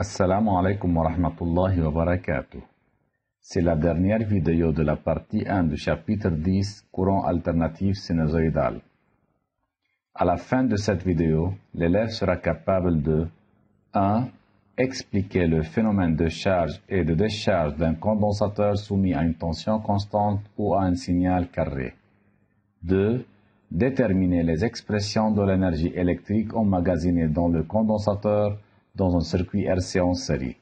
Assalamu alaikum wa rahmatullahi wa barakatuh. C'est la dernière vidéo de la partie 1 du chapitre 10, courant alternatif sinusoïdal. À la fin de cette vidéo, l'élève sera capable de 1. Expliquer le phénomène de charge et de décharge d'un condensateur soumis à une tension constante ou à un signal carré. 2. Déterminer les expressions de l'énergie électrique emmagasinée dans le condensateur dans un circuit RC en série.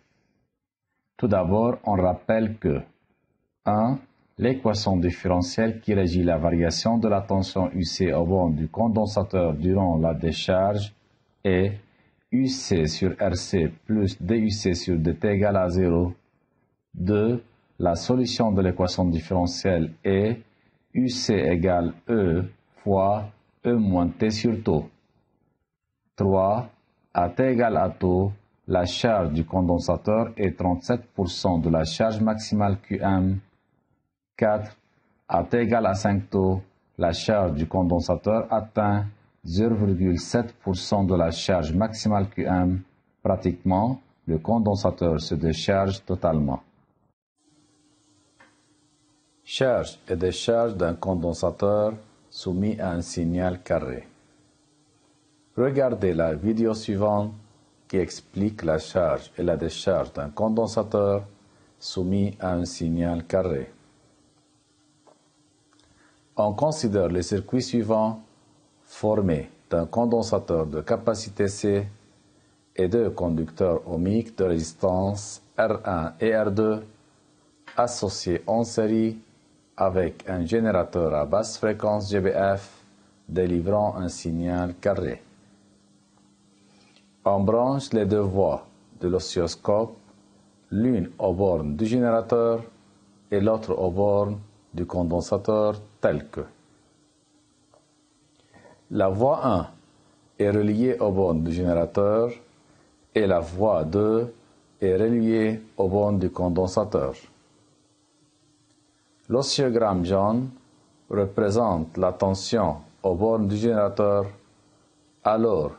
Tout d'abord, on rappelle que 1. L'équation différentielle qui régit la variation de la tension UC au borne du condensateur durant la décharge est UC sur RC plus DUC sur DT égale à 0. 2. La solution de l'équation différentielle est UC égale E fois E moins T sur taux. 3. À T égale à taux, la charge du condensateur est 37% de la charge maximale QM. 4. À T égale à 5 taux, la charge du condensateur atteint 0,7% de la charge maximale QM. Pratiquement, le condensateur se décharge totalement. Charge et décharge d'un condensateur soumis à un signal carré. Regardez la vidéo suivante qui explique la charge et la décharge d'un condensateur soumis à un signal carré. On considère le circuit suivant formé d'un condensateur de capacité C et deux conducteurs ohmiques de résistance R1 et R2 associés en série avec un générateur à basse fréquence GBF délivrant un signal carré. On branche les deux voies de l'oscilloscope, l'une aux bornes du générateur et l'autre aux bornes du condensateur telles que la voie 1 est reliée aux bornes du générateur et la voie 2 est reliée aux bornes du condensateur. L'oscillogramme jaune représente la tension aux bornes du générateur alors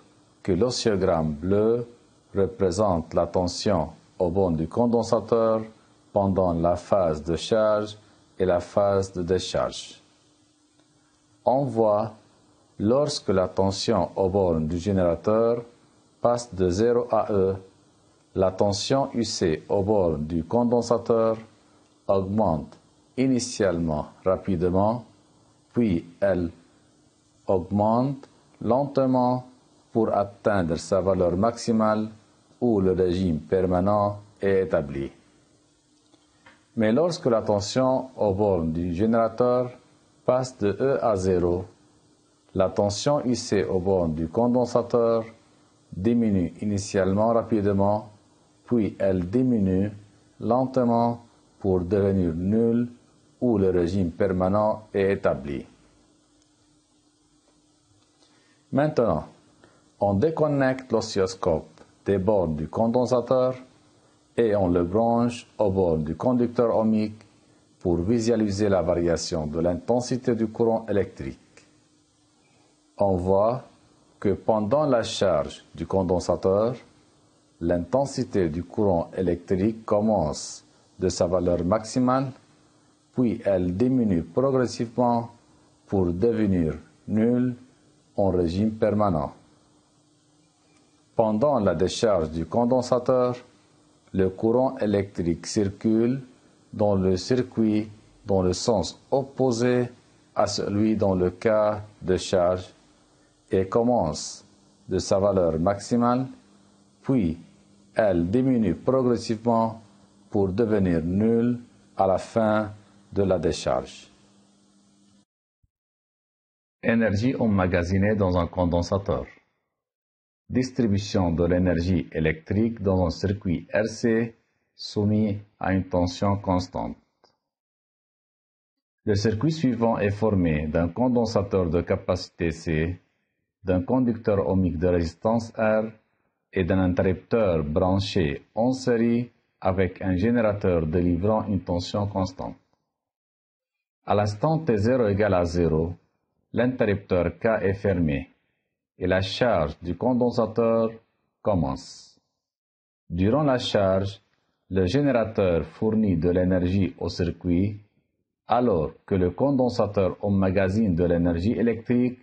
que l'oscillogramme bleu représente la tension aux bornes du condensateur pendant la phase de charge et la phase de décharge. On voit, lorsque la tension aux bornes du générateur passe de 0 à E, la tension UC aux bornes du condensateur augmente initialement rapidement, puis elle augmente lentement pour atteindre sa valeur maximale où le régime permanent est établi. Mais lorsque la tension aux bornes du générateur passe de E à 0, la tension UC aux bornes du condensateur diminue initialement rapidement, puis elle diminue lentement pour devenir nulle où le régime permanent est établi. Maintenant, on déconnecte l'oscilloscope des bornes du condensateur et on le branche aux bornes du conducteur ohmique pour visualiser la variation de l'intensité du courant électrique. On voit que pendant la charge du condensateur, l'intensité du courant électrique commence de sa valeur maximale, puis elle diminue progressivement pour devenir nulle en régime permanent. Pendant la décharge du condensateur, le courant électrique circule dans le circuit dans le sens opposé à celui dans le cas de charge et commence de sa valeur maximale, puis elle diminue progressivement pour devenir nulle à la fin de la décharge. Énergie emmagasinée dans un condensateur. Distribution de l'énergie électrique dans un circuit RC soumis à une tension constante. Le circuit suivant est formé d'un condensateur de capacité C, d'un conducteur ohmique de résistance R et d'un interrupteur branché en série avec un générateur délivrant une tension constante. À l'instant T0 égale à 0, l'interrupteur K est fermé et la charge du condensateur commence. Durant la charge, le générateur fournit de l'énergie au circuit, alors que le condensateur emmagasine de l'énergie électrique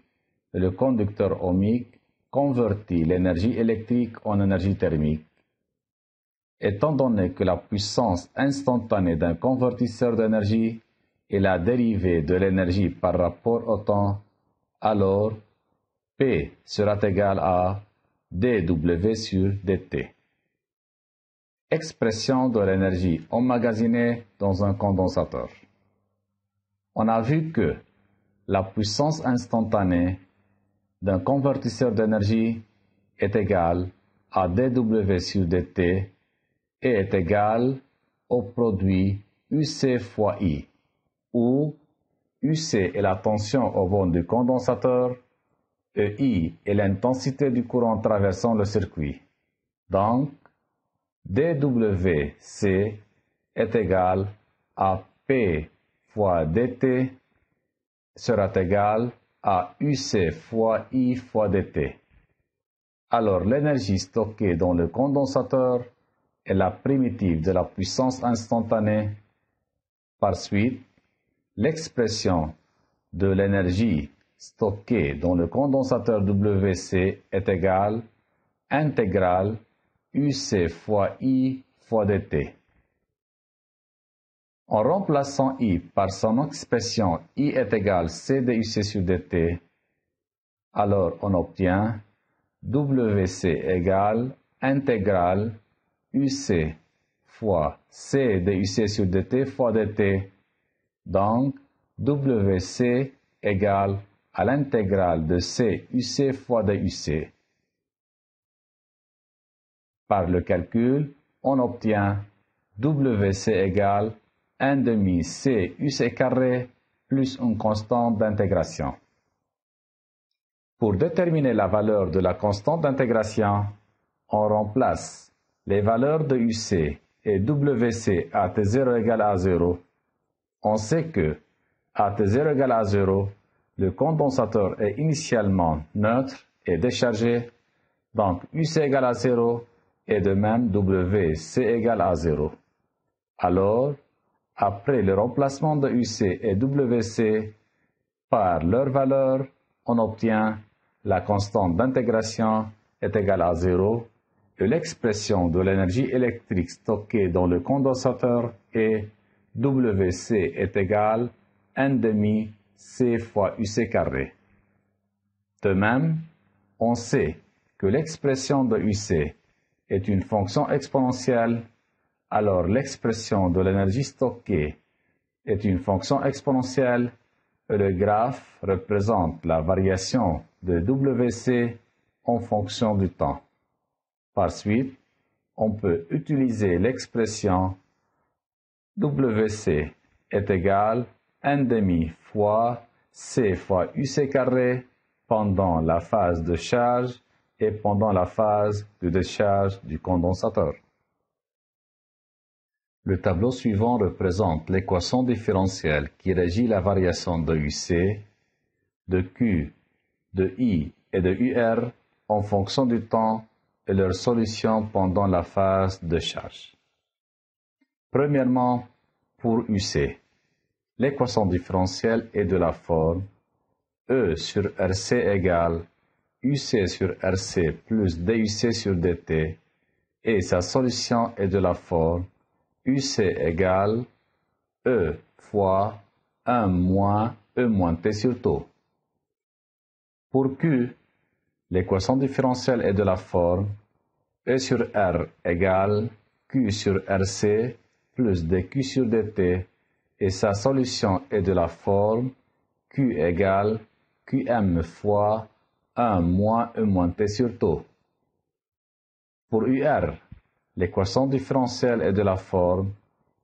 et le conducteur ohmique convertit l'énergie électrique en énergie thermique. Étant donné que la puissance instantanée d'un convertisseur d'énergie est la dérivée de l'énergie par rapport au temps, alors P sera égal à dW sur dt. Expression de l'énergie emmagasinée dans un condensateur. On a vu que la puissance instantanée d'un convertisseur d'énergie est égale à dW sur dt et est égale au produit UC fois I, où UC est la tension au bornes du condensateur et I est l'intensité du courant traversant le circuit. Donc, dWc est égal à P fois dt sera égal à UC fois I fois dt. Alors l'énergie stockée dans le condensateur est la primitive de la puissance instantanée. Par suite, l'expression de l'énergie stockée dans le condensateur WC est égale intégrale UC fois I fois dt. En remplaçant I par son expression I est égal C de UC sur dt, alors on obtient WC égale intégrale UC fois C de UC sur dt fois dt. Donc, WC égale à l'intégrale de C UC fois dUC. Par le calcul, on obtient WC égale 1 demi C UC carré plus une constante d'intégration. Pour déterminer la valeur de la constante d'intégration, on remplace les valeurs de UC et WC à T0 égale à 0. On sait que, à T0 égale à 0, le condensateur est initialement neutre et déchargé, donc UC égale à 0 et de même WC égale à 0. Alors, après le remplacement de UC et WC par leur valeur, on obtient la constante d'intégration est égale à 0 et l'expression de l'énergie électrique stockée dans le condensateur est WC est égal 1 demi C fois UC carré. De même, on sait que l'expression de UC est une fonction exponentielle, alors l'expression de l'énergie stockée est une fonction exponentielle et le graphe représente la variation de WC en fonction du temps. Par suite, on peut utiliser l'expression WC est égal 1 demi fois C fois UC carré pendant la phase de charge et pendant la phase de décharge du condensateur. Le tableau suivant représente l'équation différentielle qui régit la variation de UC, de Q, de I et de UR en fonction du temps et leur solution pendant la phase de charge. Premièrement, pour UC, l'équation différentielle est de la forme E sur RC égale UC sur RC plus DUC sur DT et sa solution est de la forme UC égale E fois 1 moins E moins T sur taux. Pour Q, l'équation différentielle est de la forme E sur R égale Q sur RC plus dQ sur dt et sa solution est de la forme Q égale Qm fois 1 moins E moins T sur taux. Pour UR, l'équation différentielle est de la forme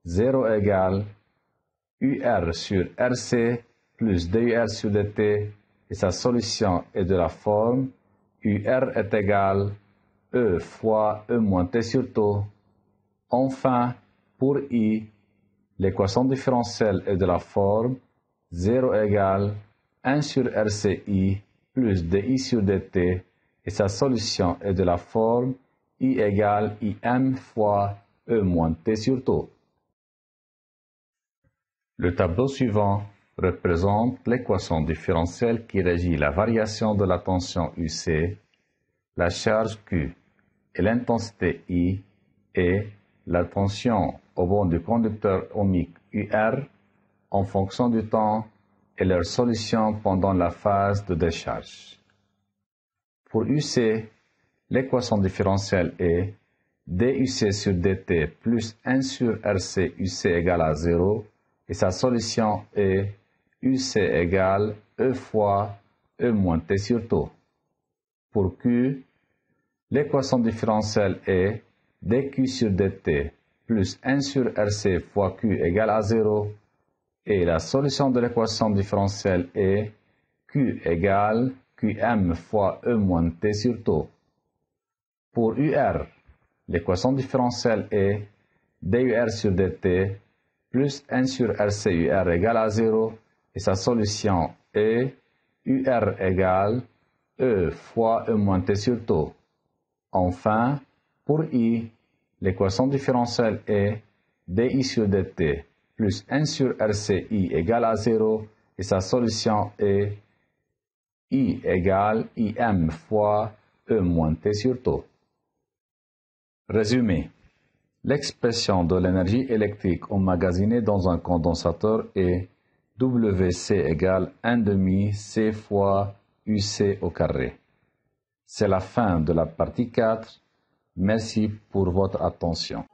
0 égale UR sur RC plus DUR sur dt et sa solution est de la forme UR est égal E fois E moins T sur taux. Enfin, pour I, l'équation différentielle est de la forme 0 égale 1 sur RCI plus DI sur dt et sa solution est de la forme I égale IM fois E moins T sur taux. Le tableau suivant représente l'équation différentielle qui régit la variation de la tension UC, la charge Q et l'intensité I et la tension au bord du conducteur ohmique UR en fonction du temps et leur solution pendant la phase de décharge. Pour UC, l'équation différentielle est DUC sur DT plus 1 sur RC UC égale à 0 et sa solution est UC égale E fois E moins T sur taux. Pour Q, l'équation différentielle est dQ sur dt plus 1 sur RC fois Q égale à 0 et la solution de l'équation différentielle est Q égale Qm fois E moins T sur taux. Pour UR, l'équation différentielle est DUR sur dt plus 1 sur RC UR égale à 0 et sa solution est UR égale E fois E moins T sur taux. Enfin, pour I, l'équation différentielle est dI sur dt plus 1 sur RCI égale à 0 et sa solution est I égale IM fois E moins T sur taux. Résumé. L'expression de l'énergie électrique emmagasinée dans un condensateur est WC égale 1/2 C fois UC au carré. C'est la fin de la partie 4. Merci pour votre attention.